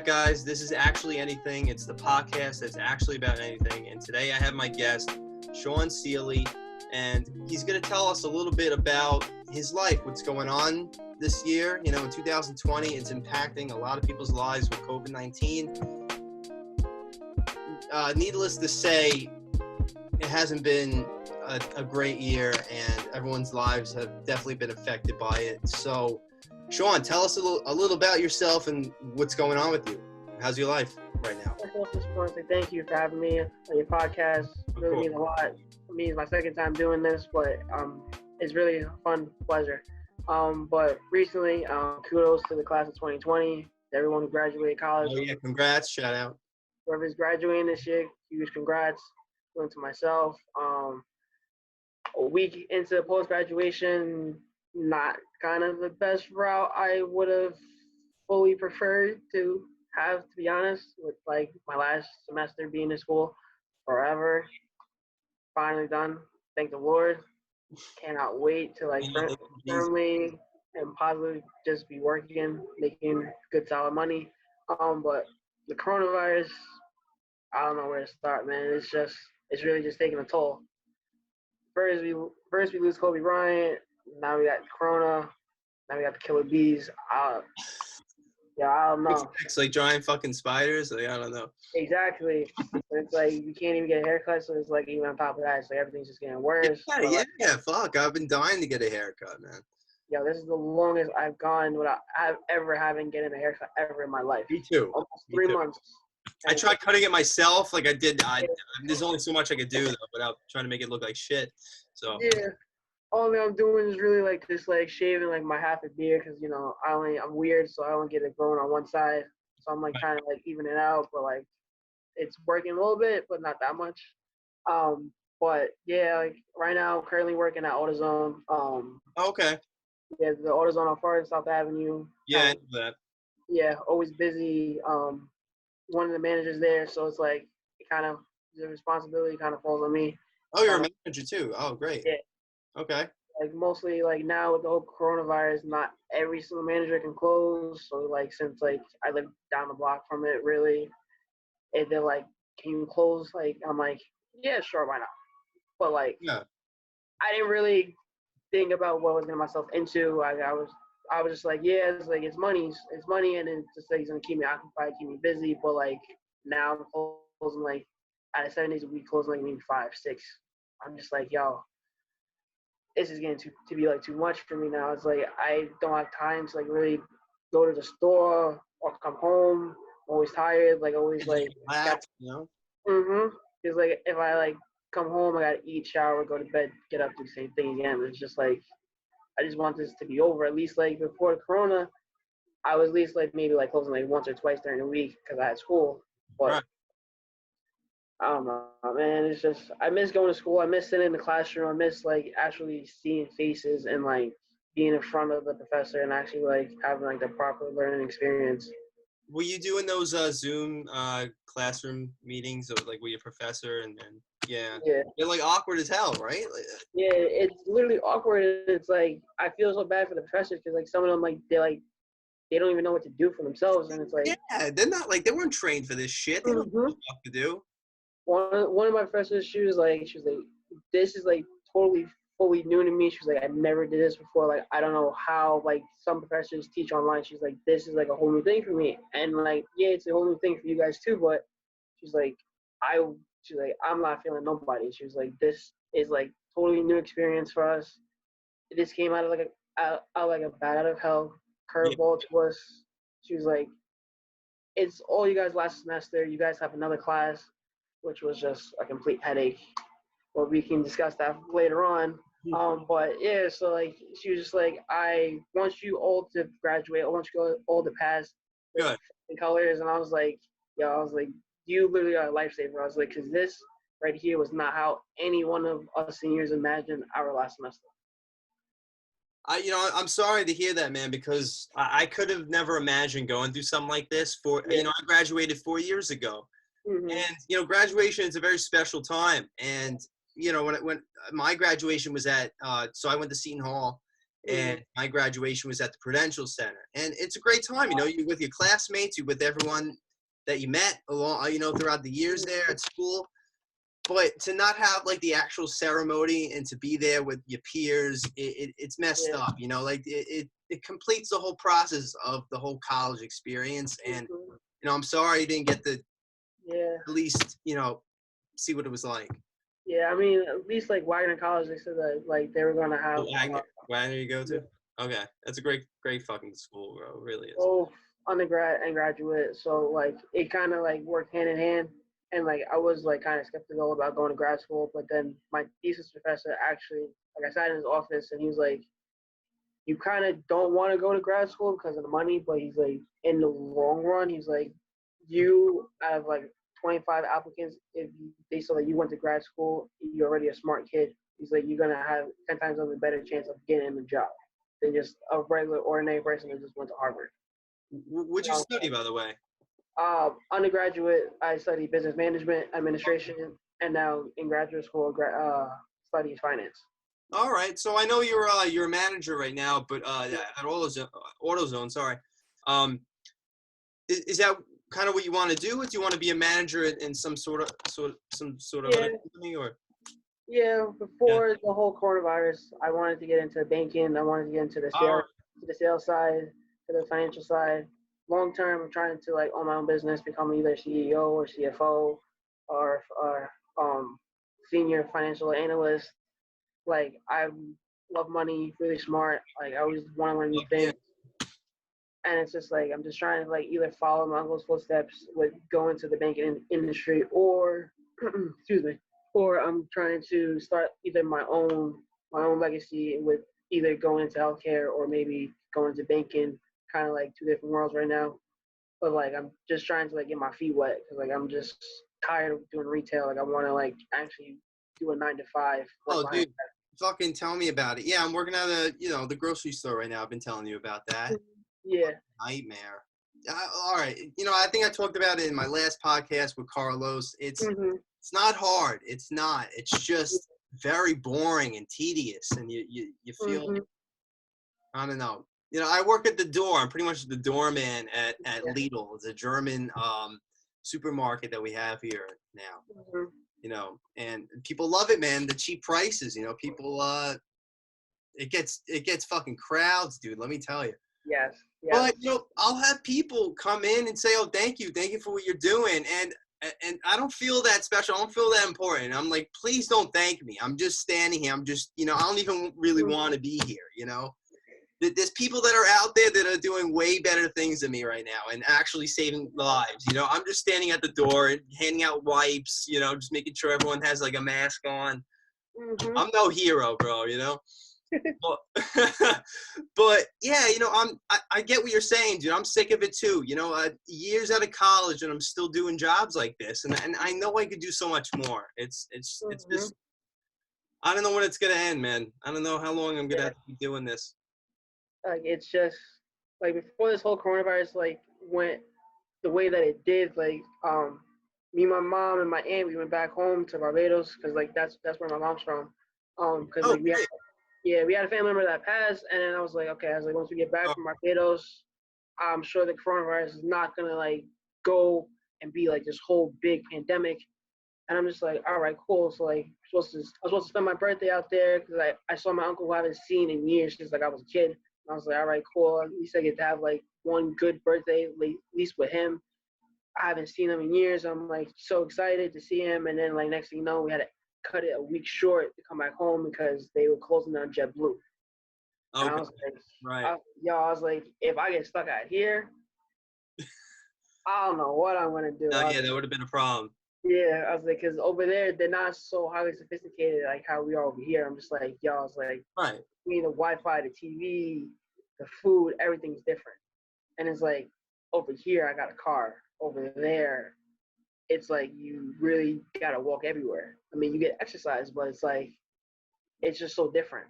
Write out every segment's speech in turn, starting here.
back, guys. This is Actually Anything. It's the podcast that's actually about anything. And today I have my guest, Shon Sealy, and he's going to tell us a little bit about his life, what's going on this year. You know, in 2020, it's impacting a lot of people's lives with COVID-19. Needless to say, it hasn't been a great year, and everyone's lives have definitely been affected by it. So, Shon, tell us a little about yourself and what's going on with you. How's your life right now? I just want to say thank you for having me on your podcast. It really means a lot. For me, it's my second time doing this, but it's really a fun pleasure. But recently, kudos to the class of 2020, everyone who graduated college. Oh, yeah, congrats, shout out. Whoever's graduating this year, huge congrats. Going to myself. A week into post-graduation, not kind of the best route I would have fully preferred to have, to be honest, with like my last semester being in school forever. Finally done. Thank the Lord. Cannot wait to like firmly and positively just be working, making good solid money. But the coronavirus, I don't know where to start, man. It's really just taking a toll. First we lose Kobe Bryant. Now we got Corona. Now we got the killer bees. I don't know. It's like giant fucking spiders. Like, I don't know. Exactly. It's like you can't even get a haircut, so it's like even on top of that, it's like everything's just getting worse. Yeah, fuck. I've been dying to get a haircut, man. Yeah, this is the longest I've gone without ever having getting a haircut ever in my life. Me too. Almost 3 months. I tried cutting it myself. Like I did. There's only so much I could do though, without trying to make it look like shit. So yeah, all I'm doing is really like just like shaving like my half a beard because I'm weird, so I don't get it growing on one side. So I'm like trying to like even it out, but like it's working a little bit, but not that much. But yeah, like right now, I'm currently working at AutoZone. okay. Yeah, the AutoZone on Forest South Avenue. Yeah, I know that. Yeah, always busy. One of the managers there, so it's like the responsibility kind of falls on me. Oh, you're a manager too. Oh, great. Yeah. Okay. Like mostly like now with the whole coronavirus, not every single manager can close. So like since like I live down the block from it, really, and they're like, "Can you close?" Like I'm like, "Yeah, sure, why not?" But like, yeah, I didn't really think about what I was getting myself into. I was just like, yeah, it's money, and it's just like it's gonna keep me occupied, keep me busy. But like now I'm closing like out of 7 days a week, closing like maybe 5, 6. I'm just like, yo, this is getting to be like too much for me now. It's like I don't have time to like really go to the store or come home. I'm always tired, like always like. It's like if I like come home, I gotta eat, shower, go to bed, get up, do the same thing again. It's just like. I just want this to be over. At least like before the corona, I was at least like maybe like closing like once or twice during the week because I had school. But right. I don't know, man. It's just I miss going to school. I miss sitting in the classroom. I miss like actually seeing faces and like being in front of the professor and actually like having like the proper learning experience. Were you doing those Zoom classroom meetings like with your professor and yeah, they're like awkward as hell, right? Yeah, it's literally awkward. It's like I feel so bad for the professors because like some of them they don't even know what to do for themselves, and it's like they're not like they weren't trained for this shit. They don't know what to do. One of my professors, she was like, this is like totally fully new to me. She was like, I never did this before. Like I don't know how like some professors teach online. She's like, this is like a whole new thing for me, and like yeah, it's a whole new thing for you guys too. But she's like, I'm not feeling nobody. She was like, this is like totally new experience for us. This came out of like a bat out of hell curveball to us. She was like, it's all you guys last semester. You guys have another class, which was just a complete headache. But we can discuss that later on. But yeah, so like she was just like, I want you all to graduate. I want you all to pass in colors. And I was like, you literally are a lifesaver. I was like, because this right here was not how any one of us seniors imagined our last semester. I'm sorry to hear that, man, because I could have never imagined going through something like this. I graduated 4 years ago, and graduation is a very special time. And when my graduation was so I went to Seton Hall, and my graduation was at the Prudential Center. And it's a great time, you know, you're with your classmates, you're with everyone that you met along, you know, throughout the years there at school. But to not have like the actual ceremony and to be there with your peers, it's messed up, you know, like it completes the whole process of the whole college experience. And, you know, I'm sorry you didn't get to at least, you know, see what it was like. Yeah, I mean, at least like Wagner College, they said that like they were gonna have Wagner you go to? Okay, that's a great fucking school, bro. It really is. Both undergrad and graduate, so like it kind of like worked hand in hand. And like I was like kind of skeptical about going to grad school, but then my thesis professor actually, like I sat in his office and he was like, "You kind of don't want to go to grad school because of the money, but he's like, in the long run, he's like, you have like 25 applicants. If they saw that you went to grad school, you're already a smart kid. He's like, you're gonna have 10 times a better chance of getting a job than just a regular ordinary person who just went to Harvard." What'd you study, by the way? Undergraduate, I studied business management, administration, and now in graduate school, studied finance. All right, so I know you're a manager right now, but at AutoZone, sorry. Is that kind of what you want to do? Do you want to be a manager in some sort of other company, or? Yeah, before the whole coronavirus, I wanted to get into banking. I wanted to get into the sales side, to the financial side. Long term, I'm trying to like own my own business, become either CEO or CFO or senior financial analyst. Like I love money, really smart. Like I always want to learn new things. And it's just like I'm just trying to like either follow my uncle's footsteps with go into the banking industry, or excuse me, or I'm trying to start either my own legacy with either going into healthcare or maybe going into banking. Kind of like two different worlds right now. But like I'm just trying to like get my feet wet because like I'm just tired of doing retail. Like I want to like actually do a 9 to 5. Oh, dude, fucking tell me about it. Yeah, I'm working at the grocery store right now. I've been telling you about that. Yeah. Nightmare. All right. You know, I think I talked about it in my last podcast with Carlos. It's not hard. It's not. It's just very boring and tedious, and you feel. I don't know. You know, I work at the door. I'm pretty much the doorman at Lidl. It's a German supermarket that we have here now. You know, and people love it, man. The cheap prices. You know, people. It gets fucking crowds, dude. Let me tell you. Yes. But you know, I'll have people come in and say, "Oh, thank you for what you're doing," and I don't feel that special. I don't feel that important. I'm like, please don't thank me. I'm just standing here. I'm just, you know, I don't even really want to be here. You know, there's people that are out there that are doing way better things than me right now and actually saving lives. You know, I'm just standing at the door and handing out wipes. You know, just making sure everyone has like a mask on. I'm no hero, bro. You know. But yeah, you know, I get what you're saying, dude. I'm sick of it too. You know, years out of college and I'm still doing jobs like this, and I know I could do so much more. It's just I don't know when it's gonna end, man. I don't know how long I'm gonna have to keep doing this. Like it's just like before this whole coronavirus like went the way that it did. Like me, my mom, and my aunt, we went back home to Barbados because like that's where my mom's from. Because like we had a family member that passed, and then I was like, okay, once we get back from Barbados, I'm sure the coronavirus is not gonna like go and be like this whole big pandemic. And I'm just like, all right, cool. So like, I was supposed to spend my birthday out there because I saw my uncle who I haven't seen in years since like I was a kid. And I was like, all right, cool. At least I get to have like one good birthday, at least with him. I haven't seen him in years. I'm like so excited to see him. And then like next thing you know, we had to cut it a week short to come back home because they were closing down JetBlue. Okay. And I was like, right. I was like, if I get stuck out here, I don't know what I'm gonna do. Yeah, that would have been a problem. Yeah, I was like, because over there they're not so highly sophisticated like how we are over here. I'm just like, I was like, right. The Wi-Fi, the TV, the food, everything's different. And it's like, over here I got a car. Over there, it's like you really gotta walk everywhere. I mean, you get exercise, but it's like it's just so different.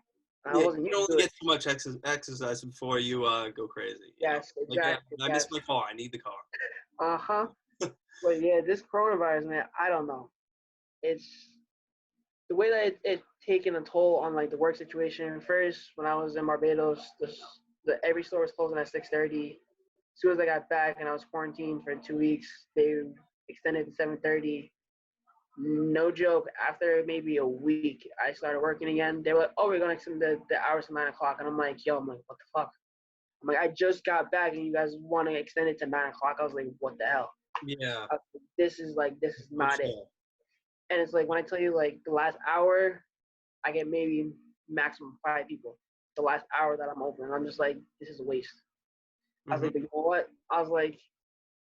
Yeah, you don't get too much exercise before you go crazy. Yes, exactly. I miss my car. I need the car. But yeah, this coronavirus, man, I don't know. It's the way that it taken a toll on like the work situation. First, when I was in Barbados, every store was closing at 6:30. As soon as I got back and I was quarantined for 2 weeks, they extended to 7:30. No joke. After maybe a week, I started working again. They were like, "Oh, we're gonna extend the hours to 9 o'clock," and I'm like, "Yo, I'm like, what the fuck?" I'm like, "I just got back and you guys want to extend it to 9 o'clock." I was like, "What the hell?" Yeah. This is For not it. sure. And it's like when I tell you like the last hour, I get maybe maximum 5 people. The last hour that I'm open, I'm just like, this is a waste. I was Mm-hmm. like, but you know what? I was like,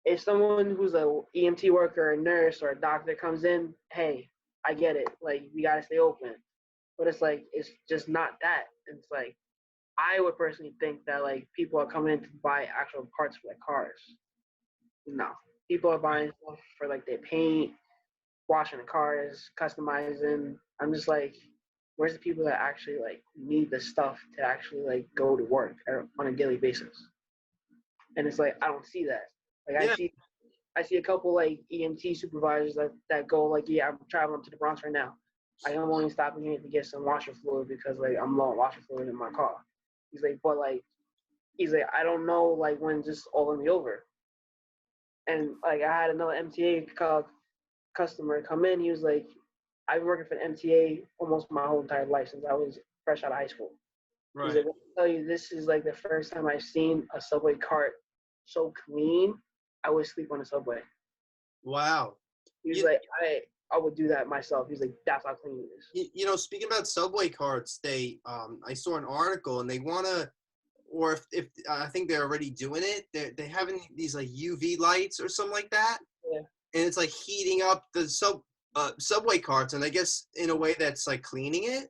if someone who's a EMT worker, a nurse, or a doctor comes in, hey, I get it. Like we gotta stay open. But it's like it's just not that. It's like I would personally think that like people are coming in to buy actual parts for their cars. No, people are buying stuff for like their paint, washing the cars, customizing. I'm just like, where's the people that actually like need the stuff to actually like go to work on a daily basis? And it's like I don't see that. Like Yeah. I see a couple like EMT supervisors that go like, yeah, I'm traveling to the Bronx right now. I am only stopping here to get some washer fluid because like I'm low on washer fluid in my car. He's like, but like he's like, I don't know like when this all gonna be over. And like I had another MTA customer come in. He was like, I've been working for the MTA almost my whole entire life since I was fresh out of high school. He's Right. like, I'll tell you, this is like the first time I've seen a subway cart so clean. I would sleep on the subway. Wow. He was You, like, I would do that myself. He's like, that's how clean it is. speaking about subway carts, I saw an article and they want to, or if I think they're already doing it, they having these like UV lights or something like that, Yeah. and it's like heating up the subway carts, and I guess in a way that's like cleaning it.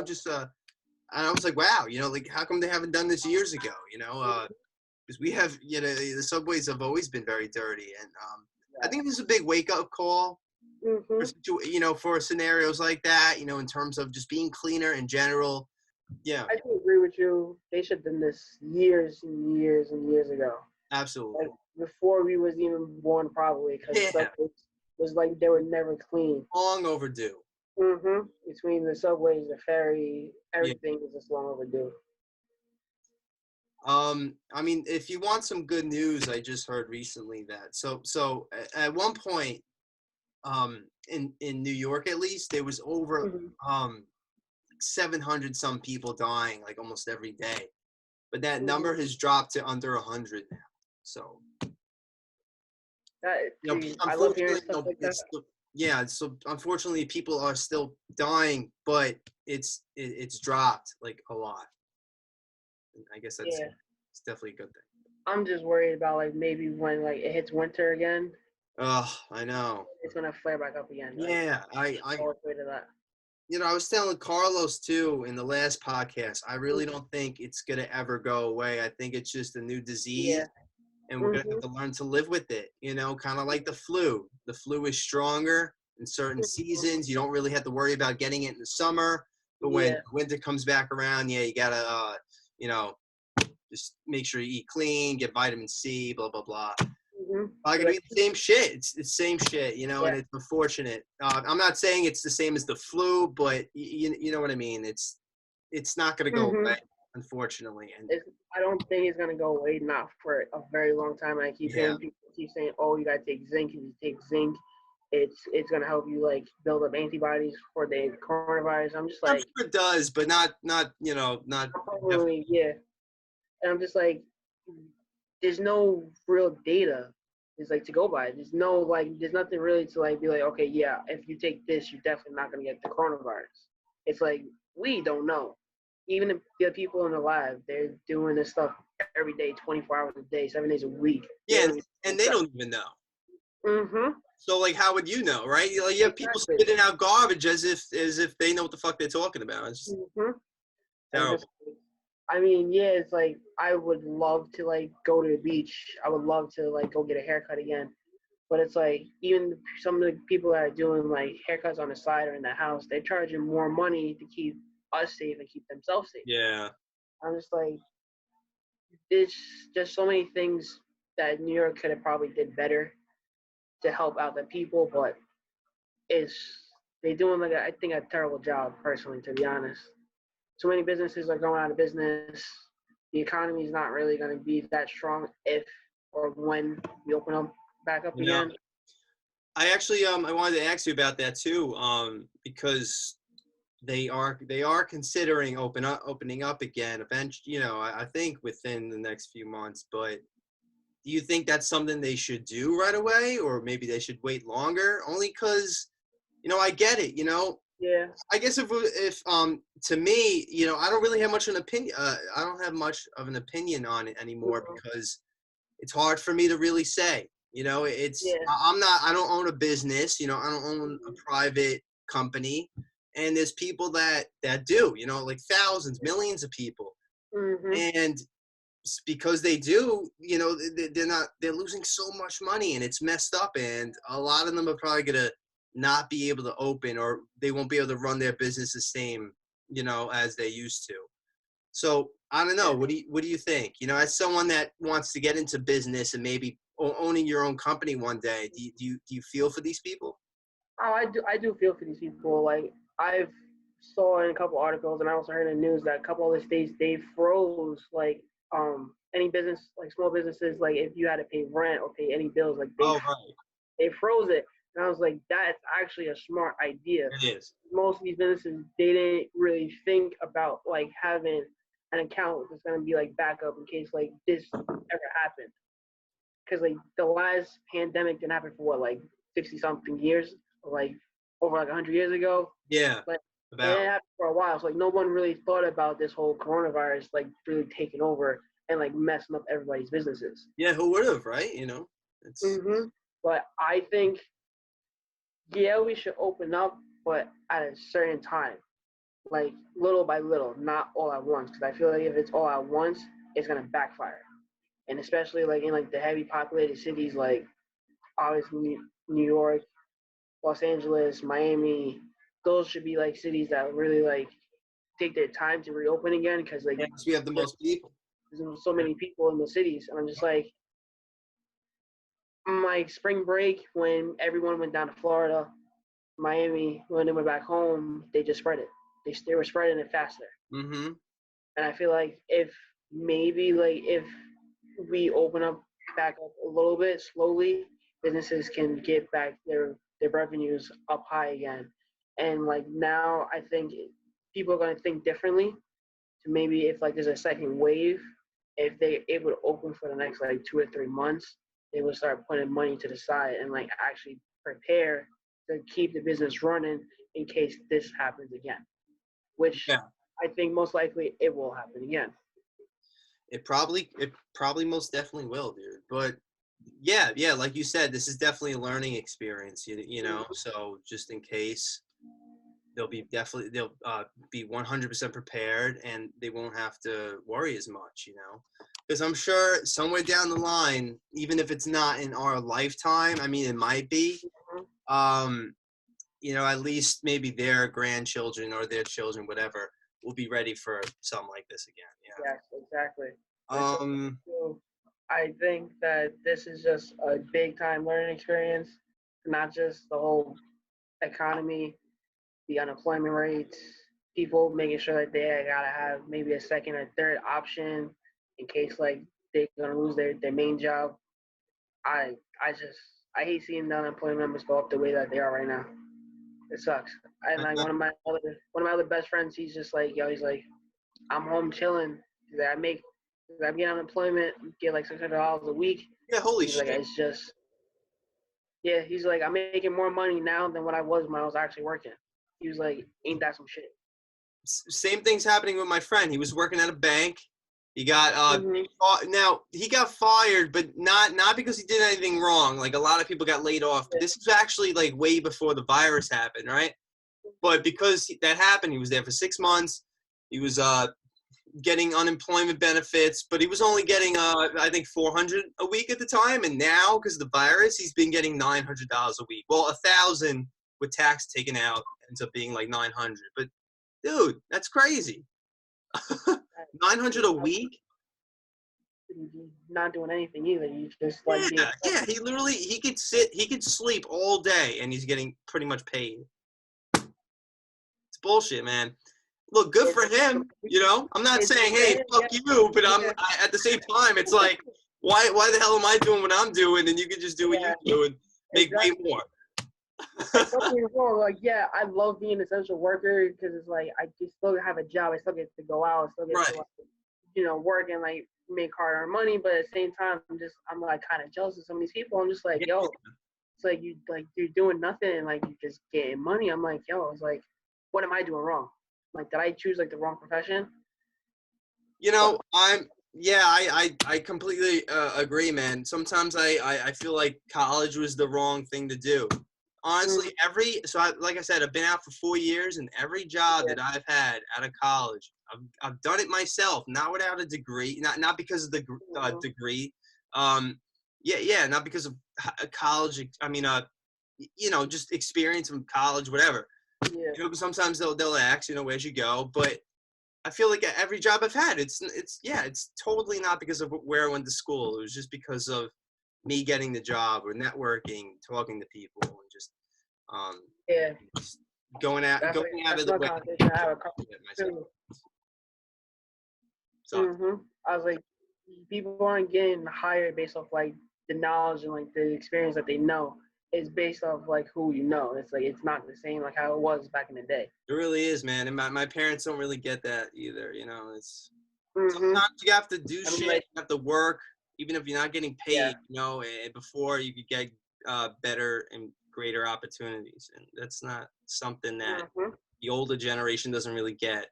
Just and I was like, wow, like how come they haven't done this years ago? Because we have, the subways have always been very dirty, and I think this is a big wake up call for Mm-hmm. for scenarios like that, in terms of just being cleaner in general. Yeah, I do agree with you. They should have done this years and years and years ago. Like absolutely. before we was even born, probably, because Yeah, subways was like they were never clean. long overdue. Mm-hmm. Between the subways, the ferry, Yeah. everything is just long overdue. I mean, if you want some good news, I just heard recently that at one point, in New York at least, there was over Mm-hmm. 700 some people dying like almost every day, but that Mm-hmm. number has dropped to under 100 now. So See, I love hearing unfortunately, stuff like that. yeah. So unfortunately, people are still dying, but it's dropped like a lot. And I guess Yeah, it's definitely a good thing. I'm just worried about like maybe when like it hits winter again, Oh, I know. it's gonna flare back up again. Like Yeah, I'm so afraid of that. I was telling Carlos too in the last podcast, I really don't think it's going to ever go away. I think it's just a new disease Yeah. and we're going to Mm-hmm. have to learn to live with it, kind of like the flu. The flu is stronger in certain seasons. You don't really have to worry about getting it in the summer, but when Yeah. winter comes back around, yeah, you got to, you know, just make sure you eat clean, get vitamin C, blah, blah, blah. Mm-hmm. I could Like be the same shit. It's the same shit, yeah. and it's unfortunate. I'm not saying it's the same as the flu, but you know what I mean. It's not going to go Mm-hmm. away, unfortunately. And I don't think it's gonna go away, not for a very long time. I keep yeah, hearing people keep saying, "Oh, you gotta take zinc. If you take zinc, it's gonna help you like build up antibodies for the coronavirus." I'm just I'm like, sure it does, but not not definitely. probably yeah. And I'm just like, there's no real data. It's like to go by. There's no like, there's nothing really to like be like, okay, yeah, if you take this, you're definitely not gonna get the coronavirus. It's like we don't know. Even the people in the lab, they're doing this stuff every day, 24 hours a day, 7 days a week. They Yeah, don't even and they don't even know. Mm-hmm. So like, how would you know, right? You have people Exactly. spitting out garbage as if they know what the fuck they're talking about. It's just Mm-hmm. And just, terrible. I mean, yeah, it's like I would love to like go to the beach. I would love to like go get a haircut again. But it's like even some of the people that are doing like haircuts on the side or in the house, they're charging more money to keep us safe and keep themselves safe. Yeah, I'm just like, there's just so many things that New York could have probably did better to help out the people, but it's they're doing like I think a terrible job personally, to be honest. So many businesses are going out of business. The economy is not really going to be that strong if or when we open up back up No, again. I actually I wanted to ask you about that too, because they are considering opening up again eventually. I think within the next few months. But do you think that's something they should do right away, or maybe they should wait longer? Only because I get it. Yeah. I guess if to me, I don't really have much of an opinion. I don't have much of an opinion on it anymore Mhm. because it's hard for me to really say. Yeah. I'm not. I don't own a business. I don't own a Mhm. private company, and there's people that do. Like thousands, millions of people, Mhm. and because they do, they're not. They're losing so much money, and it's messed up. And a lot of them are probably gonna not be able to open, or they won't be able to run their business the same, as they used to. So I don't know. Yeah. What do you think? As someone that wants to get into business and maybe owning your own company one day, do you feel for these people? Oh, I do feel for these people. Like I've saw in a couple articles, and I also heard in the news that a couple of the states they froze like any business like small businesses like if you had to pay rent or pay any bills like Oh, right. they froze it. And I was like, that's actually a smart idea. It is. Most of these businesses they didn't really think about like having an account that's gonna be like backup in case like this ever happened. Because like the last pandemic didn't happen for what like 60 something years, or like over like 100 years ago. Yeah. Like it About. didn't happen for a while. So like no one really thought about this whole coronavirus like really taking over and like messing up everybody's businesses. Yeah. Who would have, right? It's. But I think yeah, we should open up, but at a certain time, like little by little, not all at once. Because I feel like if it's all at once, it's gonna backfire. And especially like in like the heavy populated cities, like obviously New York, Los Angeles, Miami, those should be like cities that really like take their time to reopen again. Because like Yeah, 'cause we have the most people. there's so many people in the cities, and I'm just like my spring break when everyone went down to Florida, Miami, when they went back home, they just spread it. They were spreading it faster. Mm-hmm. And I feel like if maybe like if we open up back up a little bit slowly, businesses can get back their revenues up high again. And like now, I think people are going to think differently. To maybe if like there's a second wave, if they're able to open for the next like 2 or 3 months, they will start putting money to the side and like actually prepare to keep the business running in case this happens again. Which Yeah. I think most likely it will happen again. It probably most definitely will, dude. But yeah, like you said, this is definitely a learning experience. So just in case, they'll be 100% prepared, and they won't have to worry as much. Because I'm sure somewhere down the line, even if it's not in our lifetime, I mean, it might be. Um, at least maybe their grandchildren or their children, whatever, will be ready for something like this again. Yes, exactly. Yeah. So I think that this is just a big time learning experience, not just the whole economy, the unemployment rates, people making sure that they gotta have maybe a second or third option in case like they're gonna lose their main job. I I just I hate seeing the unemployment numbers go up the way that they are right now. It sucks. And like one of my other best friends, he's just like, yo, he's like, I'm home chilling. He's like, I'm getting unemployment, get like $600 a week. Yeah, holy He's like, shit. it's just, yeah. He's like, I'm making more money now than what I was when I was actually working. He was like, ain't that some shit? Same thing's happening with my friend. He was working at a bank. He got Mm-hmm. now he got fired, but not because he did anything wrong. Like a lot of people got laid off, but Yeah. this was actually like way before the virus happened, right? But because that happened, he was there for 6 months. He was getting unemployment benefits, but he was only getting I think 400 a week at the time, and now because of the virus, he's been getting $900 a week. Well, 1,000 with tax taken out ends up being like 900. But dude, that's crazy. 900 a week? He's not doing anything either. He's just like being. Yeah. He could sleep all day, and he's getting pretty much paid. It's bullshit, man. Look, good for him. You know, I'm not saying, hey, fuck you, but at the same time, it's like, why the hell am I doing what I'm doing, and you can just do what you do and make way more. Like, don't get me wrong, like, yeah, I love being an essential worker because it's like I just still have a job. I still get to go out. I still get to, like, you know, work and like make hard-earned money. But at the same time, I'm like kind of jealous of some of these people. I'm just like, yo, it's like you're doing nothing and like you just getting money. I'm like, yo, it's like, what am I doing wrong? Like, did I choose like the wrong profession? You know, I completely agree, man. Sometimes I feel like college was the wrong thing to do. Honestly, like I said, I've been out for 4 years, and every job that I've had out of college, I've done it myself, not without a degree, not because of the degree, not because of college. I mean, you know, just experience from college, whatever. Yeah. You know, sometimes they'll ask, you know, where'd you go, but I feel like every job I've had, it's totally not because of where I went to school. It was just because of me getting the job or networking, talking to people, and just just going out of the way. So, I was like, people aren't getting hired based off like the knowledge and like the experience that they know. It's based off like who you know. It's like it's not the same like how it was back in the day. It really is, man. And my parents don't really get that either. You know, it's sometimes you have to do shit. Like, you have to work, even if you're not getting paid. You know, before you could get better and greater opportunities, and that's not something that the older generation doesn't really get.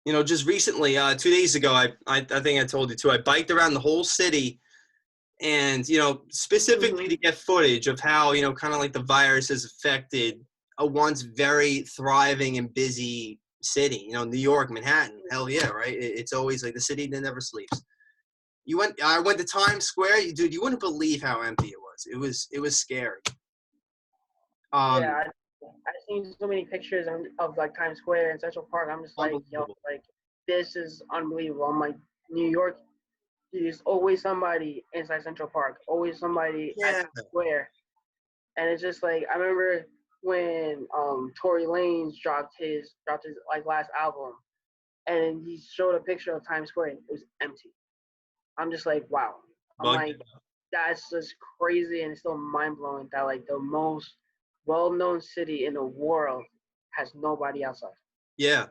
You know, just recently, 2 days ago, I think I told you too. I biked around the whole city. And, you know, specifically to get footage of how, you know, kind of like the virus has affected a once very thriving and busy city, you know, New York, Manhattan. Hell yeah, right? It's always like the city that never sleeps. I went to Times Square. Dude, you wouldn't believe how empty it was. It was scary. I've seen so many pictures of like Times Square and Central Park. I'm just like, yo, like, this is unbelievable. I'm like, New York, there's always somebody inside Central Park, always somebody at Times Square. And it's just like, I remember when Tory Lanez dropped his like last album, and he showed a picture of Times Square. It was empty. I'm just like, wow. I'm like, that's just crazy, and it's still mind blowing that like the most well-known city in the world has nobody outside. Yeah.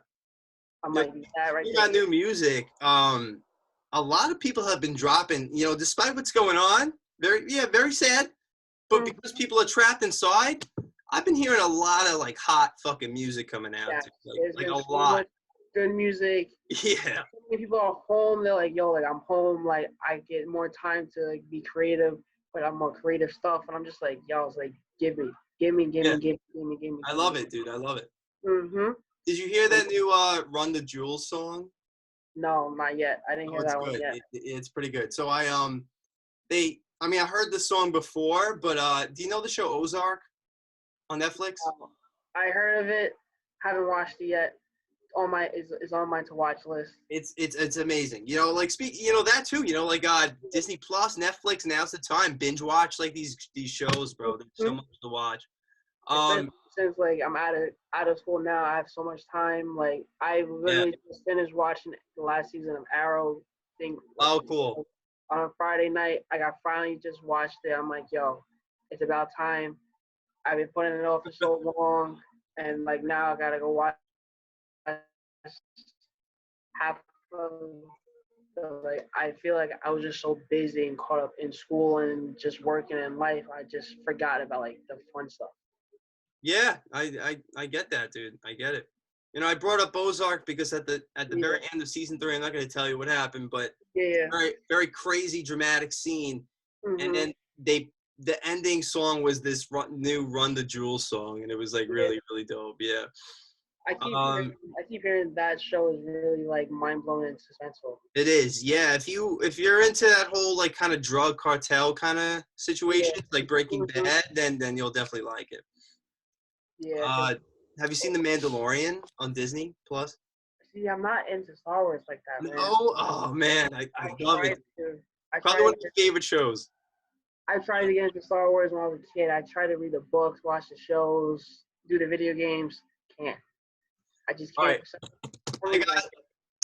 I'm like, that right there. You got new music. A lot of people have been dropping, you know, despite what's going on. Very sad. But because people are trapped inside, I've been hearing a lot of like hot fucking music coming out. Yeah, like a lot. Good music. Yeah. So many people are home. They're like, yo, like I'm home. Like I get more time to like be creative, but I'm more creative stuff. And I'm just like, yo, it's like, give me. I love it, dude. I love it. Did you hear that new Run the Jewels song? No, not yet. I didn't hear that one yet. It's pretty good. So I heard the song before, but do you know the show Ozark on Netflix? I heard of it. Haven't watched it yet. It's on my to watch list. It's amazing. You know, like you know that too. You know, like Disney Plus, Netflix. Now's the time. Binge watch like these shows, bro. There's so much to watch. Since like I'm out of school now, I have so much time. Like I literally just finished watching the last season of Arrow. Cool. On a Friday night, I finally just watched it. I'm like, yo, it's about time. I've been putting it off for so long, and like now I gotta go watch half of like I feel like I was just so busy and caught up in school and just working in life. I just forgot about like the fun stuff. Yeah, I get that, dude. I get it. You know, I brought up Ozark because at the very end of season 3, I'm not going to tell you what happened, but very very crazy dramatic scene, and then the ending song was this new Run the Jewels song, and it was like really dope. Yeah. I keep hearing that show is really like mind blowing and suspenseful. It is, yeah. If you're into that whole like kind of drug cartel kind of situation, like Breaking Bad, then you'll definitely like it. Yeah. Have you seen The Mandalorian on Disney Plus? See, I'm not into Star Wars like that, man. No? Oh man, I love it. Probably one of my favorite shows. I tried to get into Star Wars when I was a kid. I tried to read the books, watch the shows, do the video games. Can't. I just All can't. right.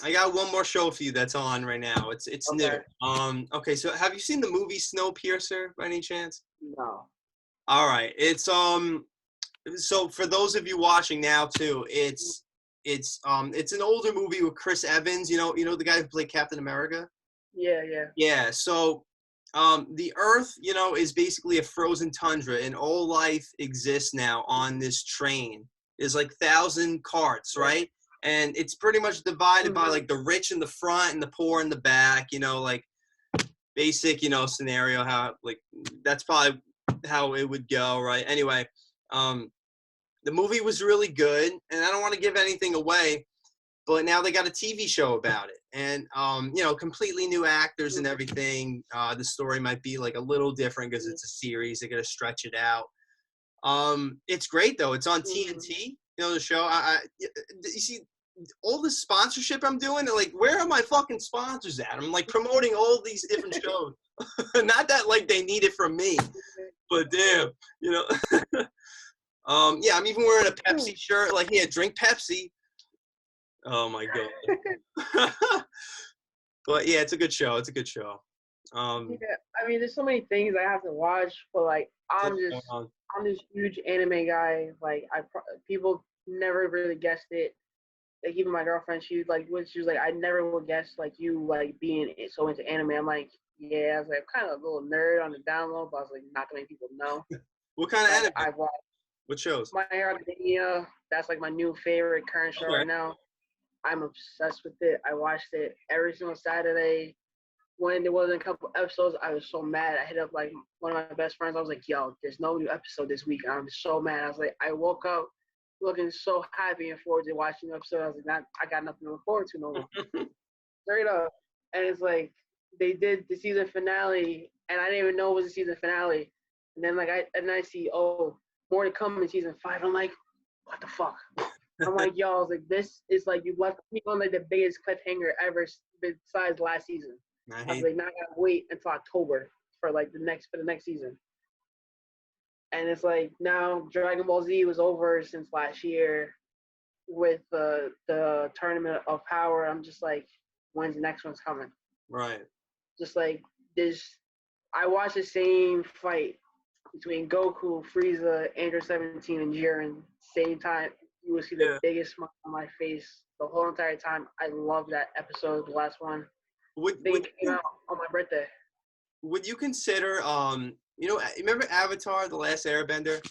I got one more show for you that's on right now. It's Okay. new. Okay, so have you seen the movie Snowpiercer by any chance? No. All right. So for those of you watching now too, it's an older movie with Chris Evans, you know the guy who played Captain America? Yeah, yeah. Yeah, so the Earth, is basically a frozen tundra, and all life exists now on this train. There's like 1,000 carts, right? And it's pretty much divided by like the rich in the front and the poor in the back. Like basic, scenario. How like that's probably how it would go, right? Anyway, the movie was really good, and I don't want to give anything away. But now they got a TV show about it, and completely new actors and everything. The story might be like a little different because it's a series. They're gonna stretch it out. It's great though. It's on TNT. The show. You see all the sponsorship I'm doing. Like, where are my fucking sponsors at? I'm like promoting all these different shows. Not that like they need it from me, but damn, yeah, I'm even wearing a Pepsi shirt. Like, yeah, drink Pepsi. Oh my god. But yeah, it's a good show. It's a good show. Yeah, I mean, there's so many things I have to watch, but like I'm this huge anime guy. Like people never really guessed it. Like even my girlfriend, she was like, I never would guess like you like being so into anime. I'm like, yeah, I was like, I'm kind of a little nerd on the download, but I was like, not too many people know. What kind of anime? I've watched What shows? My Hero Academia. That's like my new favorite current show right now. I'm obsessed with it. I watched it every single Saturday. When there wasn't a couple episodes, I was so mad. I hit up like one of my best friends. I was like, yo, there's no new episode this week. I'm so mad. I was like, I woke up looking so happy and forward to watching the episode. I was like, I got nothing to look forward to no more. Straight up. And it's like they did the season finale, and I didn't even know it was the season finale. And then I see, more to come in season 5. I'm like, what the fuck? I'm like, yo, I was like, this is like you left me on like the biggest cliffhanger ever besides last season. I was like, now I gotta wait until October for the next season. And it's like now Dragon Ball Z was over since last year with the Tournament of Power. I'm just like, when's the next one's coming? Right. Just like this, I watched the same fight between Goku, Frieza, Android 17, and Jiren same time. You will see the biggest smile on my face the whole entire time. I love that episode, the last one. It came out on my birthday. Would you consider, remember Avatar, The Last Airbender?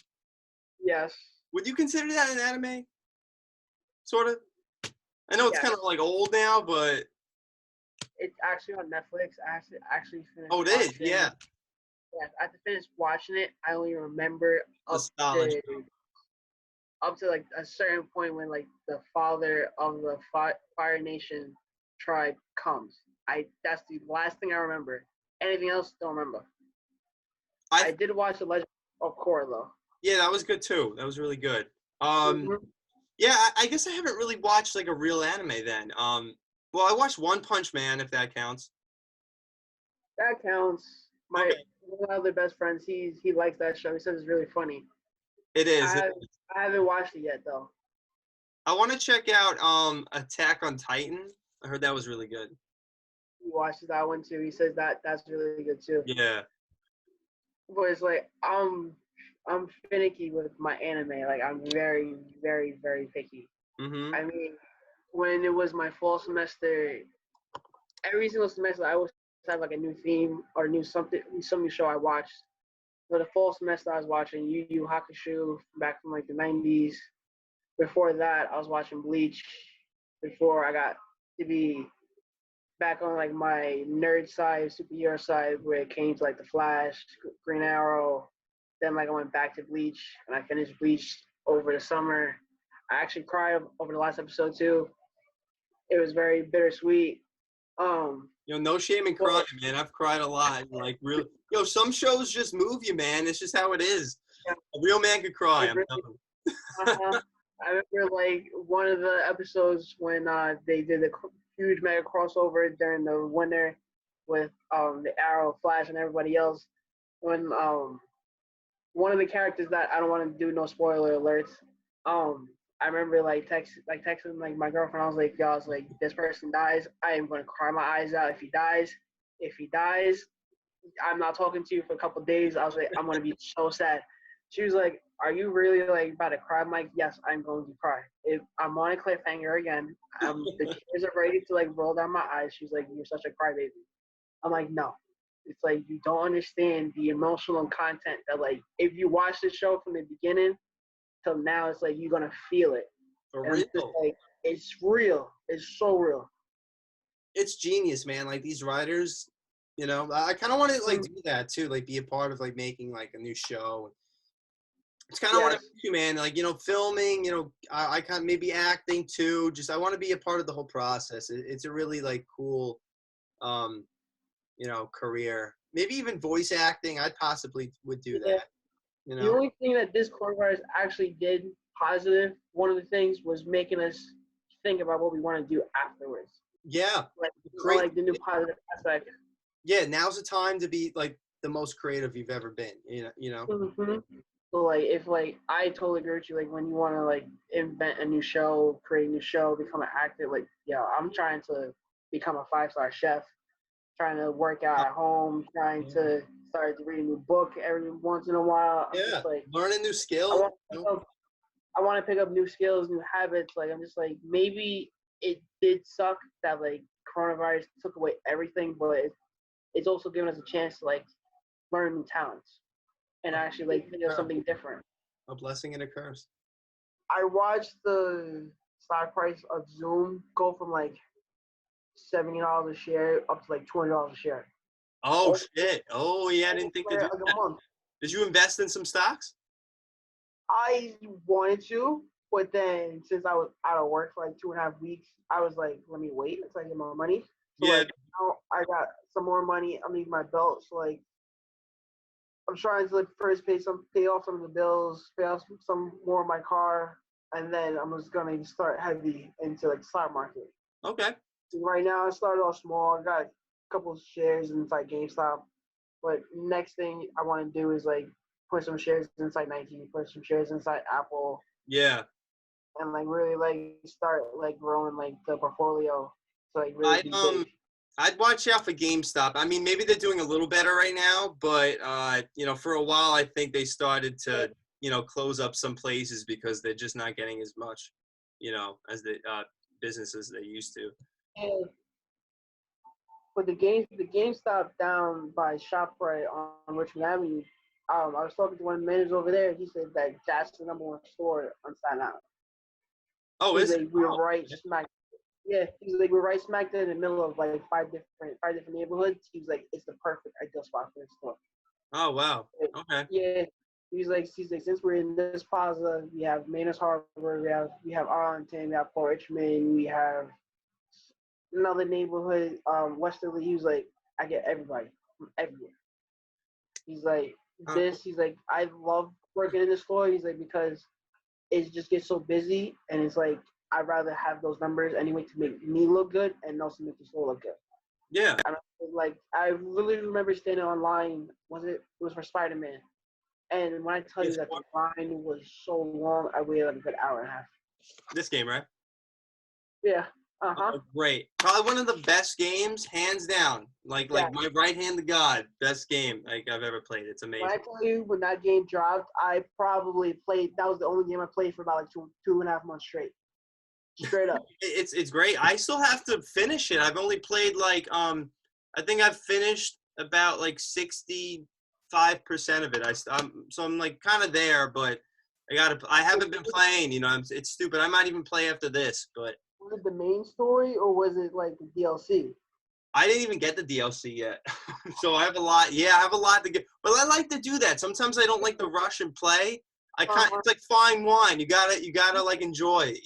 Yes. Would you consider that an anime? Sort of? I know it's kind of like old now, but... It's actually on Netflix. I actually finished. Oh, it is? Yeah. Yeah, I had to finish watching it. I only remember up to like a certain point when like the father of the Fire Nation tribe comes. That's the last thing I remember. Anything else, don't remember. I did watch The Legend of Korra though. Yeah, that was good too. That was really good. Yeah, I guess I haven't really watched like a real anime then. Well, I watched One Punch Man, if that counts. That counts. One of my other best friends, he likes that show. He says it's really funny. It is. I haven't watched it yet though. I want to check out Attack on Titan. I heard that was really good. He watches that one too. He says that's really good too. Yeah. But it's like I'm finicky with my anime. Like I'm very, very, very picky. Mm-hmm. I mean, when it was my fall semester, every single semester I always have like a new theme or some new show I watched. For the fall semester I was watching Yu Yu Hakusho back from like the 90s. Before that I was watching Bleach. Before I got to be back on like my nerd side, superhero side, where it came to like the Flash, Green Arrow. Then like I went back to Bleach and I finished Bleach over the summer. I actually cried over the last episode too. It was very bittersweet. No shame in crying, man. I've cried a lot. Like really, some shows just move you, man. It's just how it is. Yeah. A real man could cry. I'm telling you. I remember like one of the episodes when they did a huge mega crossover during the winter with the Arrow, Flash, and everybody else. When one of the characters that I don't want to do no spoiler alerts, I remember texting like my girlfriend. I was like, yo, I was like, this person dies, I am gonna cry my eyes out if he dies, I'm not talking to you for a couple of days. I was like, I'm gonna be so sad. She was like, are you really like about to cry? I'm like, yes, I'm going to cry. If I'm on a cliffhanger again, the tears are ready to like roll down my eyes. She's like, you're such a crybaby. I'm like, no. It's like you don't understand the emotional content that like if you watch the show from the beginning till now, it's like you're gonna feel it. For And it's just real. like it's real. It's so real. It's genius, man. Like these writers, I kind of want to like Mm, do that too, like be a part of like making like a new show. It's kind of what I'm yes. into, man. Like, filming, I kind of maybe acting too. Just I want to be a part of the whole process. It's a really like cool, um, career. Maybe even voice acting. I possibly would do Yeah. that. You The know? only thing that this coronavirus actually did positive, one of the things was making us think about what we want to do afterwards. Yeah. Like Great. like the new positive aspect. Yeah. Now's the time to be like the most creative you've ever been. Mm-hmm. So like if like I totally agree with you, like when you want to like invent a new show, create a new show, become an actor, like yeah, I'm trying to become a 5-star chef, trying to work out at home, trying Yeah. to start to read a new book every once in a while. I'm Yeah. just like Learn a new I skill. want to pick up I want to pick up new skills, new habits. Like I'm just like maybe it did suck that like coronavirus took away everything, but it's also given us a chance to like learn new talents and actually like think of something different. A blessing and a curse. I watched the stock price of Zoom go from like $70 a share up to like $200 a share. Oh Oh, shit. Oh yeah, I didn't think to do like a that. month. Did you invest in some stocks? I wanted to, but then since I was out of work for like 2.5 weeks, I was like, let me wait until I get more money. So Yeah. like now I got some more money underneath my belt. So like I'm trying to like first pay off some of the bills, pay off some more of my car, and then I'm just gonna start heavy into like stock market. Okay. Right now I started off small. I got a couple of shares inside GameStop, but next thing I want to do is like put some shares inside Nike, put some shares inside Apple, Yeah. and like really like start like growing like the portfolio to like really I'd be big. um I'd watch out for GameStop. I mean, maybe they're doing a little better right now, but for a while I think they started to, close up some places because they're just not getting as much, as the business as they used to. And but the GameStop down by ShopRite on Richmond Avenue. I was talking to one of the managers over there. He said that that's the number one store on Staten Island. Oh, He's is it? like, we're Oh, right okay. smack. Yeah, he's like, we're right smack there in the middle of like five different neighborhoods. He's like, it's the perfect ideal spot for this store. Oh, wow. Okay. Yeah, he's like, since we're in this plaza, we have Manus Harbor, we have Arlington, we have Port Richmond, we have another neighborhood, Westerly. He was like, I get everybody from everywhere. He's like, Uh, he's like, I love working in the store. He's like, because it just gets so busy, and it's like, I'd rather have those numbers anyway to make me look good and also make the store look good. yeah. And like, I really remember standing online. It was for Spiderman, and when I tell you It's that the line was so long, I waited like a good hour and a half. this game, right? Yeah. Uh huh. Oh, great. Probably one of the best games, hands down. Yeah. Like my right hand to God, best game like I've ever played. It's When I amazing. tell you when that game dropped, I probably played. That was the only game I played for about like two and a half months straight. Straight up. It's great. I still have to finish it. I've only played like I think I've finished about like 65% of it. So I'm like kind of there, but I haven't been playing. It's stupid. I might even play after this, but Was it the main story or was it like the DLC? I didn't even get the DLC yet. So I have a lot. Yeah, I have a lot to get. But I like to do that. Sometimes I don't like to rush and play. Uh-huh. It's like fine wine. You gotta like enjoy it.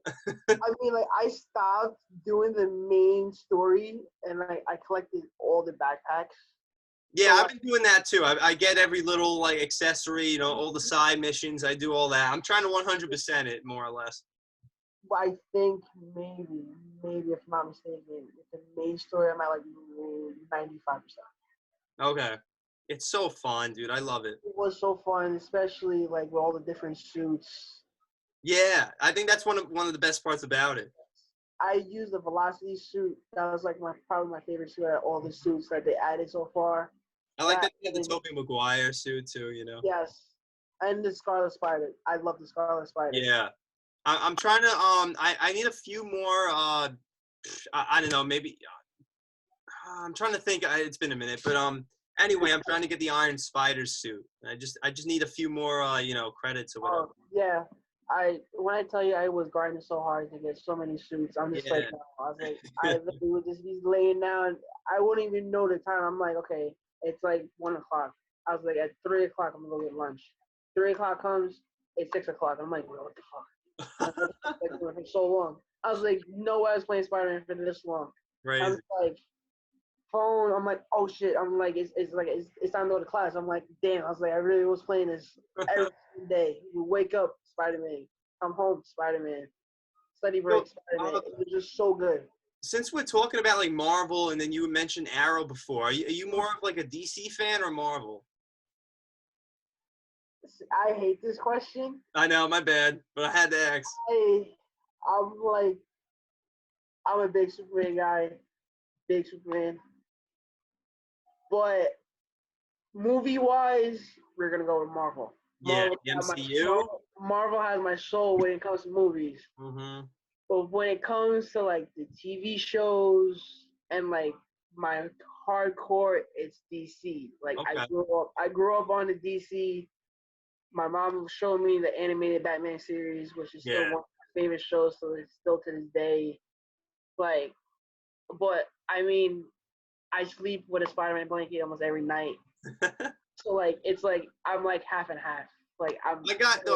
I mean, like I stopped doing the main story and I collected all the backpacks. Yeah, So I've like been doing that too. I get every little like accessory, all the side missions. I do all that. I'm trying to 100% it more or less. I think maybe if I'm not mistaken, with the main story I'm at like 95%. Okay. It's so fun, dude. I love it. It was so fun, especially like with all the different suits. Yeah, I think that's one of the best parts about it. I used the Velocity suit. That was like probably my favorite suit out of all the suits that they added so far. I like That that they had the and Tobey Maguire suit too. You know. yes, and the Scarlet Spider. I love the Scarlet Spider. Yeah. I'm trying to I need a few more I don't know, maybe I'm trying to think. It's been a minute, but anyway, I'm trying to get the Iron Spider suit. I just need a few more credits or whatever. Oh yeah. When I tell you I was grinding so hard to get so many suits, I'm just like Yeah. no. I was like I literally would just be laying down. I wouldn't even know the time. I'm like okay, it's like 1 o'clock. I was like at 3 o'clock I'm gonna go get lunch. 3 o'clock comes, it's 6 o'clock. I'm like what the fuck? I was like for so long. I was like no way I was playing Spider-Man for this long. I'm Crazy. like phone. I'm like, oh shit. I'm like, it's time to go to class. I'm like, damn. I was like, I really was playing this every single day. You wake up, Spider-Man. Come home, Spider-Man. Study So, break, Spider-Man. uh, It was just so good. since we're talking about like Marvel, and then you mentioned Arrow before, are you more of like a DC fan or Marvel? I hate this question. I know, my bad, but I had to ask. I, I'm like, I'm a big Superman guy, big Superman. But movie wise, we're gonna go with Marvel. Yeah, the MCU. Marvel has my soul when it comes to movies. Mm-hmm. But when it comes to like the TV shows and like my hardcore, it's DC. Like Okay. I grew up on the DC. My mom showed me the animated Batman series, which is still Yeah. one of my favorite shows. So it's still to this day. Like, but I mean, I sleep with a Spider-Man blanket almost every night. So like, it's like I'm like half and half. Like I'm.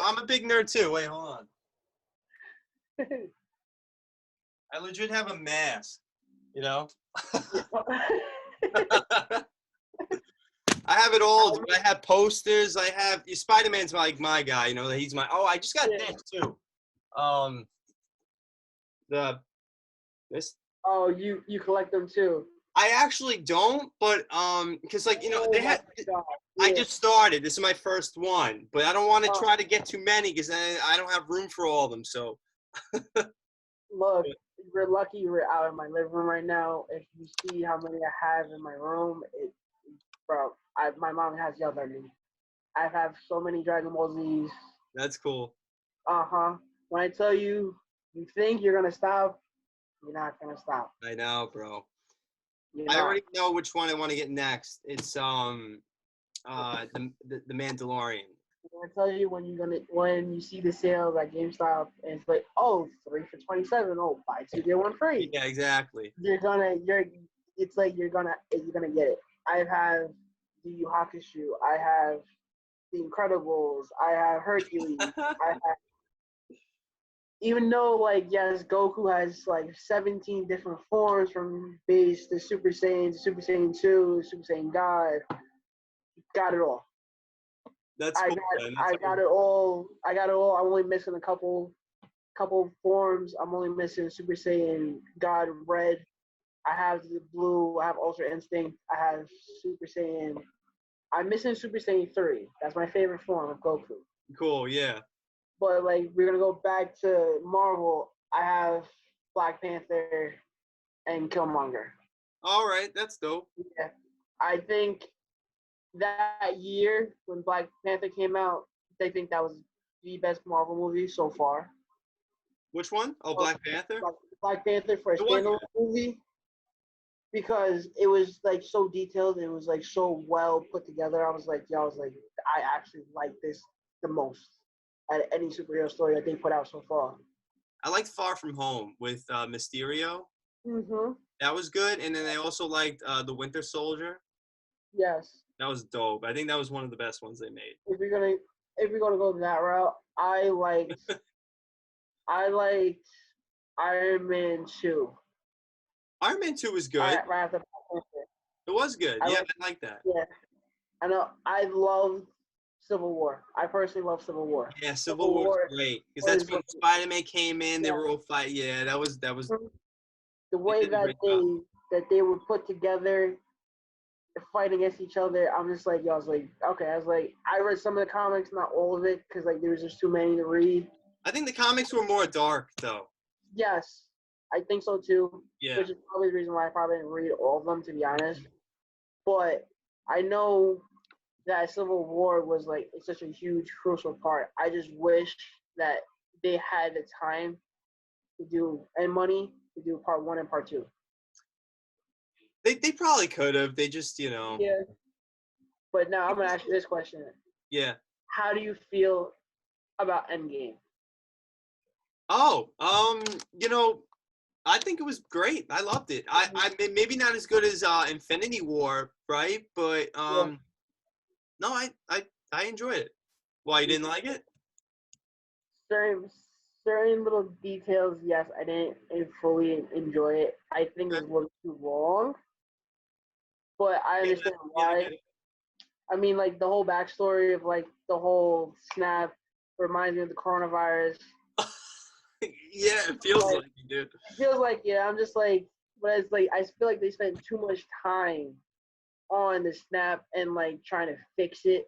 I'm a big nerd too. Wait, hold on. I legit have a mask. You know. I have it all. Dude. I have posters. I have Spider-Man's like my guy. You know, he's my. Oh, I just got Yeah. this too. Um, the this. Oh, you collect them too. I actually don't, but because like they had. Yeah. I just started. This is my first one, but I don't want to Oh, try to get too many because I don't have room for all of them. So. look, you're lucky you're out in my living room right now. If you see how many I have in my room, bro, my mom has yelled at me. I have so many Dragon Ball Zs. That's cool. When I tell you, you think you're gonna stop, you're not gonna stop. I know, bro. You're I not. already know which one I want to get next. It's the Mandalorian. I tell you when you see the sales at GameStop and it's like, oh, 3 for 27. Oh, buy two get one free. Yeah, exactly. It's like you're gonna get it. I have the Yu Hakusho. I have the Incredibles. I have Hercules. I have, even though like yes, Goku has like 17 different forms from base to Super Saiyan to Super Saiyan 2 to Super Saiyan God. Got it all. That's cool, man. That's I got it all. I got it all. I'm only missing a couple forms. I'm only missing Super Saiyan God Red. I have the blue. I have Ultra Instinct. I have Super Saiyan. I'm missing Super Saiyan 3. That's my favorite form of Goku. cool. Yeah. But like we're gonna go back to Marvel. I have Black Panther and Killmonger. All right, that's dope. Yeah, I think that year when Black Panther came out, they think that was the best Marvel movie so far. Which one? Oh, Black Panther. Black Panther for a It was standalone good. movie because it was like so detailed. It was like so well put together. I was like, I actually like this the most out of any superhero story that they put out so far. I liked Far From Home with Mysterio. Mm-hmm. That was good, and then I also liked the Winter Soldier. Yes. That was dope. I think that was one of the best ones they made. If we're gonna go that route, I liked Iron Man 2. Iron Man 2 was good. Right after Black Panther. It was good. I Yeah, like, I like that. yeah. I know. I love Civil War. I personally love Civil War. Yeah, Civil War was great because that's when Spider-Man came in. They were all fighting. Yeah, that was. The They way did a great job. that they were put together, fight against each other. I'm just like, yo, I was like, okay. I was like, I read some of the comics, not all of it, because like there was just too many to read. I think the comics were more dark, though. Yes, I think so too. Yeah. Which is probably the reason why I probably didn't read all of them, to be honest. But I know that Civil War was like such a huge, crucial part. I just wish that they had the time to do and money to do part 1 and part 2. They probably could have. They just, you know. Yeah. But now I'm gonna ask you this question: Yeah. how do you feel about Endgame? Oh, you know, I think it was great. I loved it. Maybe not as good as Infinity War, right? But Yeah. no, I enjoyed it. Why, you didn't like it? certain certain little details, yes, I didn't fully enjoy it. I think it was a little too long, but I Yeah, understand yeah, I why. get it. I mean, like the whole backstory of like the whole snap reminds me of the coronavirus. Yeah, it feels Like like you did. it feels like, yeah, I'm just like, but it's like I feel like they spent too much time on the snap and like trying to fix it.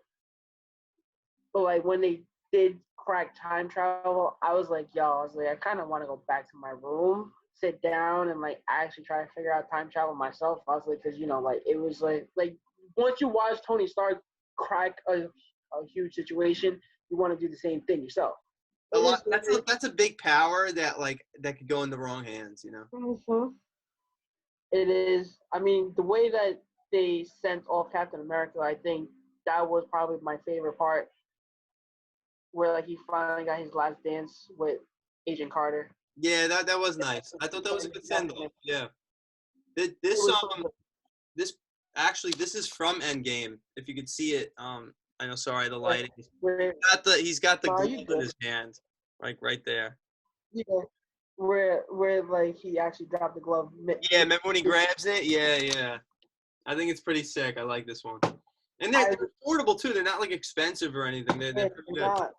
But like when they did crack time travel, I was like, yo, I was like, I kind of want to go back to my room, sit down, and like actually try to figure out time travel myself. I was like, because like it was like once you watch Tony Stark crack a huge situation, you want to do the same thing yourself. A It lot. is. That's a big power that that could go in the wrong hands. You know. Mhm. It is. I mean, the way that they sent off Captain America, I think that was probably my favorite part, where like he finally got his last dance with Agent Carter. Yeah, that was nice. I thought that was a good send off. It Yeah. This was so good. this actually this is from Endgame. If you could see it, I know. Sorry, the lighting. Where He's got the no, glove you in good. his hand, like right there. Yeah, where like he actually dropped the glove. Yeah, remember when he grabs it? Yeah, yeah. I think it's pretty sick. I like this one. And I they're affordable too. They're not like expensive or anything. They're pretty good. not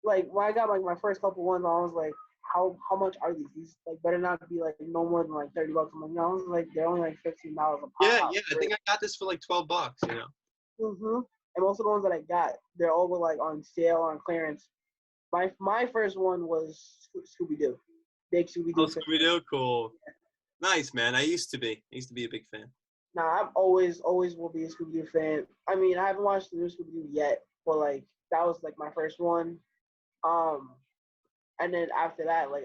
like when I got like my first couple ones, I was like, how much are these? These like better not be like no more than like $30. I'm like, no, I was like they're only like $15 a Yeah, pop. yeah. I think I got this for like $12. You know. Mm-hmm. And most of the ones that I got, they're all like on sale or on clearance. My first one was Scooby Doo, big Scooby Oh, Doo fan. Scooby Doo, cool. Nice, man. I used to be. I used to be a big fan. Nah, I'm always will be a Scooby Doo fan. I mean, I haven't watched the new Scooby Doo yet, but like that was like my first one. Um, and then after that, like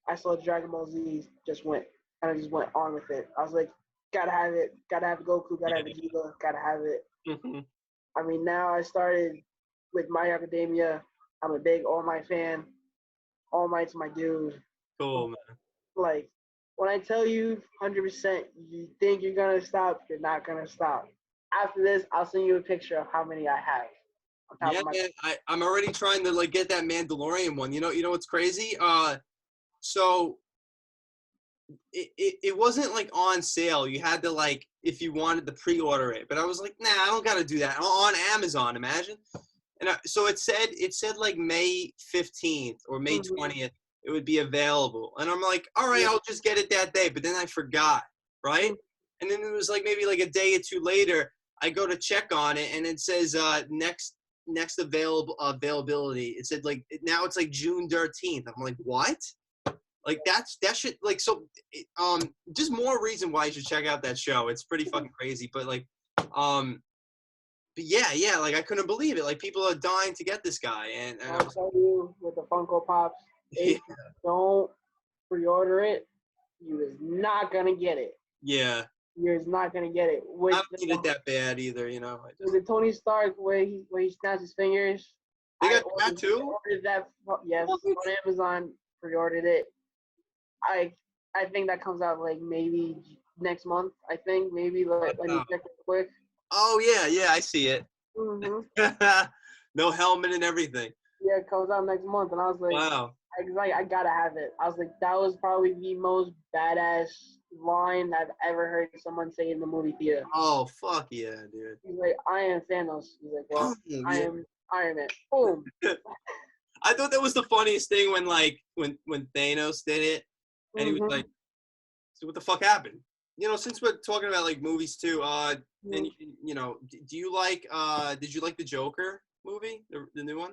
I saw Dragon Ball Z, just went and I just went on with it. I was like, gotta have it, gotta have Goku, gotta have Vegeta, gotta have it. Yeah. I mean, now I started with My Academia. I'm a big All Might fan. All Might's my dude. Cool, man. Like when I tell you 100%, you think you're gonna stop, you're not gonna stop. After this, I'll send you a picture of how many I have on top Yeah, of my. man. I'm already trying to like get that Mandalorian one. You know what's crazy? So it wasn't like on sale. You had to like if you wanted to pre-order it. But I was like, nah, I don't gotta do that. On Amazon, imagine. And so it said like May 15th or May 20th it would be available. And I'm like, all right, I'll just get it that day. But then I forgot, right? And then it was like maybe like a day or two later, I go to check on it and it says next availability. It said like now it's like June 13th. I'm like, what? Like that should like so just more reason why you should check out that show. It's pretty fucking crazy. But like but yeah, like I couldn't believe it. Like people are dying to get this guy, and I I'll was, tell you with the Funko Pops, if you don't pre-order it, you is not gonna get it. yeah, You're just not gonna get it. I don't need it that bad either, you know. Was it Tony Stark where he snaps his fingers? They got I that too. ordered that. Yes, What? on Amazon. Pre-ordered it. I think that comes out like maybe next month. I think maybe let me check it quick. Oh yeah, I see it. Mm-hmm. No helmet and everything. Yeah, it comes out next month, and I was like, Wow. I gotta have it. I was like, that was probably the most badass line I've ever heard someone say in the movie theater. Oh fuck yeah, dude. He's like, I am Thanos. He's like, well, I am Iron Man. Boom. I thought that was the funniest thing when like when Thanos did it, and he was like, "So what the fuck happened?" You know, since we're talking about like movies too, and you know, do you like? Did you like the Joker movie, the new one?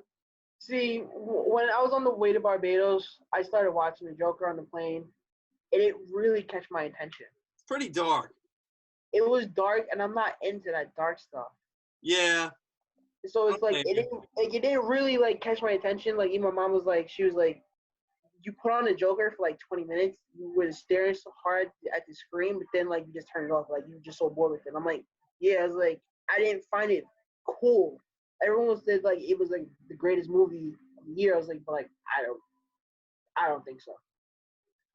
See, when I was on the way to Barbados, I started watching the Joker on the plane, and it really catch my attention. It's pretty dark. It was dark, and I'm not into that dark stuff. Yeah. So I it's don't like blame you. it didn't really like catch my attention. Like even my mom was like, she was like, you put on a Joker for like 20 minutes, you were staring so hard at the screen, but then like you just turned it off, like you were just so bored with it. I'm like, yeah, I was like, I didn't find it cool. Everyone said like it was like the greatest movie of the year. I was like, but like I don't think so.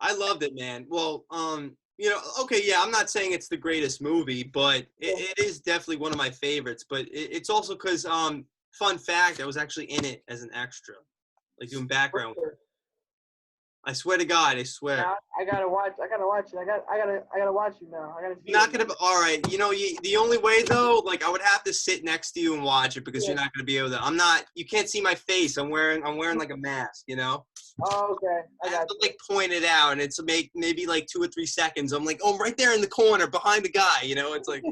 I loved it, man. Well, okay, yeah, I'm not saying it's the greatest movie, but it is definitely one of my favorites. But it's also because, fun fact, I was actually in it as an extra, like doing background work. I swear to God, I swear. Now I gotta watch. I gotta watch it. I gotta watch it now. I gotta see You're not it. gonna be all right. The only way though, like I would have to sit next to you and watch it because Yeah. you're not gonna be able to. I'm not. You can't see my face. I'm wearing like a mask. Oh, okay. I I have got to you. like point it out, and it's maybe like 2 or 3 seconds. I'm like, oh, right there in the corner behind the guy. It's like,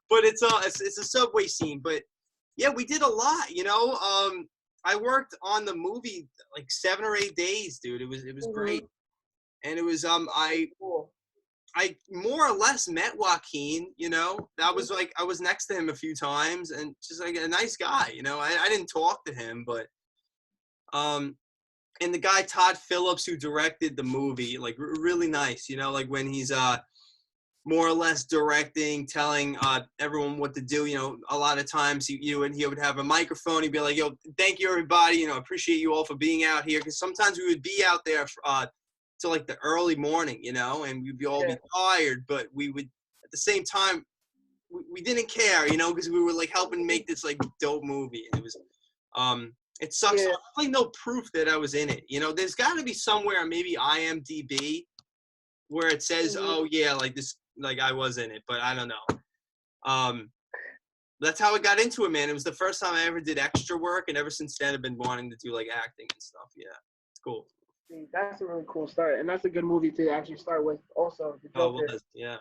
but it's a subway scene. But yeah, we did a lot. I worked on the movie like 7 or 8 days, dude. It was great, and it was Cool. I more or less met Joaquin. That was like I was next to him a few times, and just like a nice guy. I didn't talk to him, but um and the guy Todd Phillips who directed the movie, like really nice, like when he's more or less directing, telling everyone what to do. A lot of times he would have a microphone. He'd be like, "Yo, thank you everybody. Appreciate you all for being out here." Because sometimes we would be out there till like the early morning, and we'd all Yeah. be tired, but we would at the same time we didn't care, because we were like helping make this like dope movie, and it was it sucks. Yeah. So I have like no proof that I was in it. There's got to be somewhere, maybe IMDb, where it says, Mhm. "Oh yeah, like this, like I was in it," but I don't know. Um, that's how I got into it, man. It was the first time I ever did extra work, and ever since then, I've been wanting to do like acting and stuff. Yeah, it's cool. See, that's a really cool start, and that's a good movie to actually start with. Also, the Oh, Joker. well, yeah,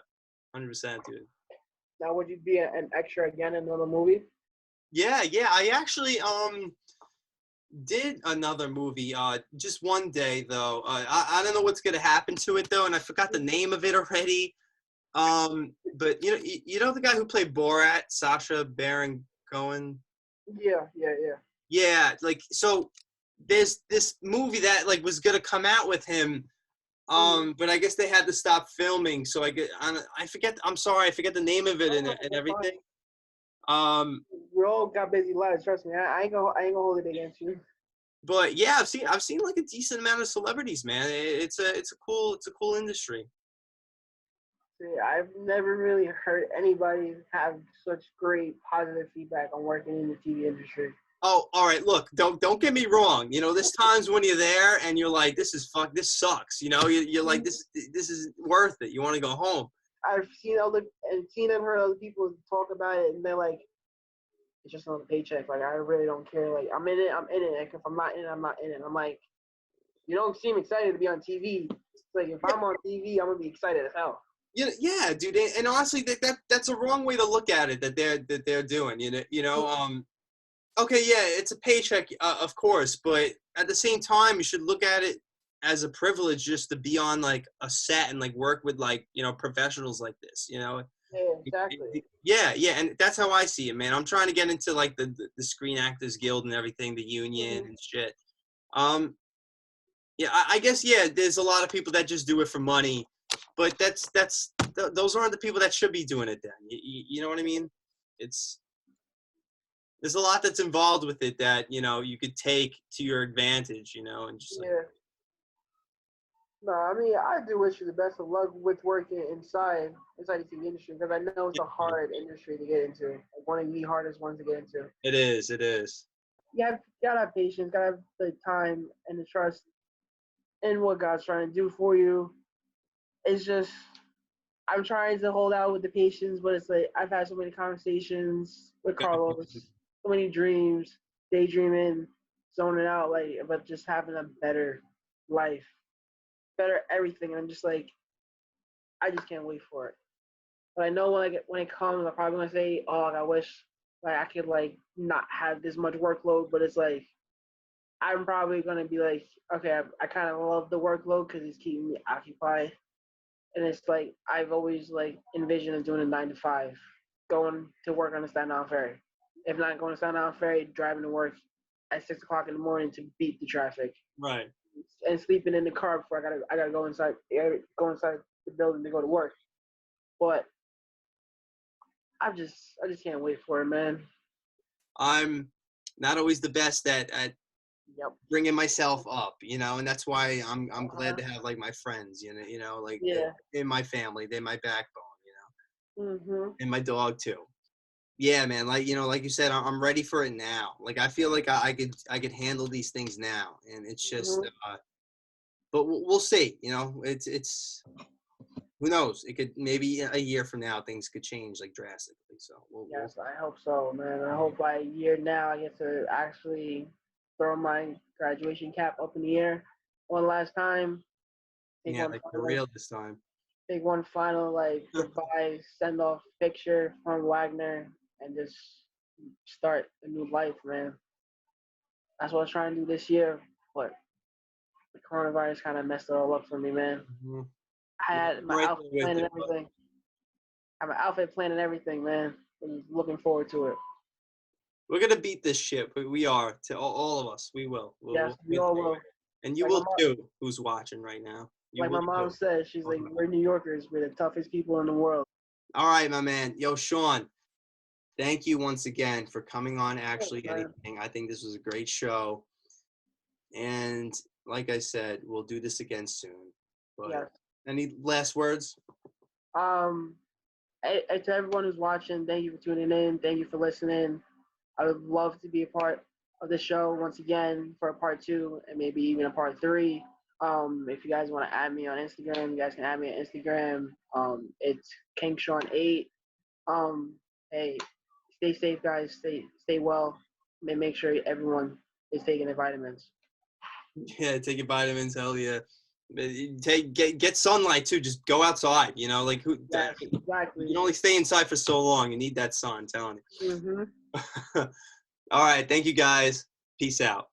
100%, dude. Now, would you be an extra again in another movie? Yeah, yeah. I actually did another movie just one day though. I don't know what's gonna happen to it though, and I forgot the name of it already. But you know the guy who played Borat, Sacha Baron Cohen. Yeah, yeah, yeah. Yeah, like so. There's this movie that like was gonna come out with him, but I guess they had to stop filming. So I forget. I'm sorry, I forget the name of it Oh, and that's fine. everything. Um, We all got busy lives. Trust me. I ain't gonna hold it against you. but yeah, I've seen like a decent amount of celebrities, man. It's a cool industry. See, I've never really heard anybody have such great positive feedback on working in the TV industry. Oh, all right. Look, don't get me wrong. There's times when you're there and you're like, this sucks. You're like, this is worth it. You want to go home. I've seen and heard other people talk about it, and they're like, it's just another paycheck. Like I really don't care. Like I'm in it. I'm in it. Like, if I'm not in it, I'm not in it. I'm like, you don't seem excited to be on TV. It's like if I'm on TV, I'm gonna be excited as hell. Yeah, dude. And honestly, that's a wrong way to look at it. That they're doing. Okay, yeah, it's a paycheck, of course, but at the same time, you should look at it as a privilege just to be on like a set and like work with like professionals like this. Yeah, exactly. Yeah, yeah, and that's how I see it, man. I'm trying to get into like the Screen Actors Guild and everything, the union Mm-hmm. and shit. Um, yeah, I guess yeah. There's a lot of people that just do it for money, but those aren't the people that should be doing it. Then you know what I mean? It's there's a lot that's involved with it that you could take to your advantage, and just like Yeah. No, I mean I do wish you the best of luck with working inside the TV industry because I know it's a hard industry to get into, like one of the hardest ones to get into. it is, it is. Gotta have patience, gotta have the time and the trust in what God's trying to do for you. It's just I'm trying to hold out with the patience, but it's like I've had so many conversations with Carlos, so many dreams, daydreaming, zoning out, like about just having a better life, better everything. And I'm just like, I just can't wait for it. But I know when it comes, I'm probably gonna say, oh, I wish like I could like not have this much workload. But it's like I'm probably gonna be like, okay, I kind of love the workload because it's keeping me occupied, and it's like I've always like envisioned of doing a 9 to 5, going to work on the Staten Island Ferry. If not going to Staten Island Ferry, driving to work at 6 o'clock in the morning to beat the traffic, Right. and sleeping in the car before I gotta go inside the building to go to work. But I just can't wait for it, man. I'm not always the best at Yep. bringing myself up, and that's why I'm glad Uh-huh. to have like my friends, like Yeah. in my family, they're my backbone, Mhm. and my dog too. Yeah, man. Like like you said, I'm ready for it now. Like I feel like I could handle these things now, and it's just. Mhm. But we'll see. It's who knows? It could maybe a year from now things could change like drastically. So we'll Yes, I hope so, man. I hope by a year now I get to actually throw my graduation cap up in the air one last time. Take yeah, one like for final, real this time. take one final like goodbye, send off picture from Wagner, and just start a new life, man. That's what I was trying to do this year, but the coronavirus kind of messed it all up for me, man. Mhm. I Yeah, had I'm my right outfit there with planned and you, but everything. I have my outfit planned and everything, man. I'm looking forward to it. we're gonna beat this shit. We are to all of us. We will. We'll Yes, we get all through it, will. and you Like my will mom, too. Who's watching right now? You like will my mom too. said, she's like, we're New Yorkers. We're the toughest people in the world. All right, my man. Yo, Sean. Thank you once again for coming on Yes, Actually man. Anything. I think this was a great show. And like I said, we'll do this again soon. But Yes. any last words? Um, to everyone who's watching, thank you for tuning in. Thank you for listening. I would love to be a part of the show once again for a part 2 and maybe even a part 3. If you guys want to add me on Instagram, you guys can add me on Instagram. It's KingShon8. Um, hey, stay safe, guys. Stay well. Make sure everyone is taking their vitamins. Yeah, take your vitamins. Hell yeah. Get sunlight too. Just go outside. Like who? Yes, You exactly. can only stay inside for so long. You need that sun. I'm telling Mm-hmm. you. All right. Thank you guys. Peace out.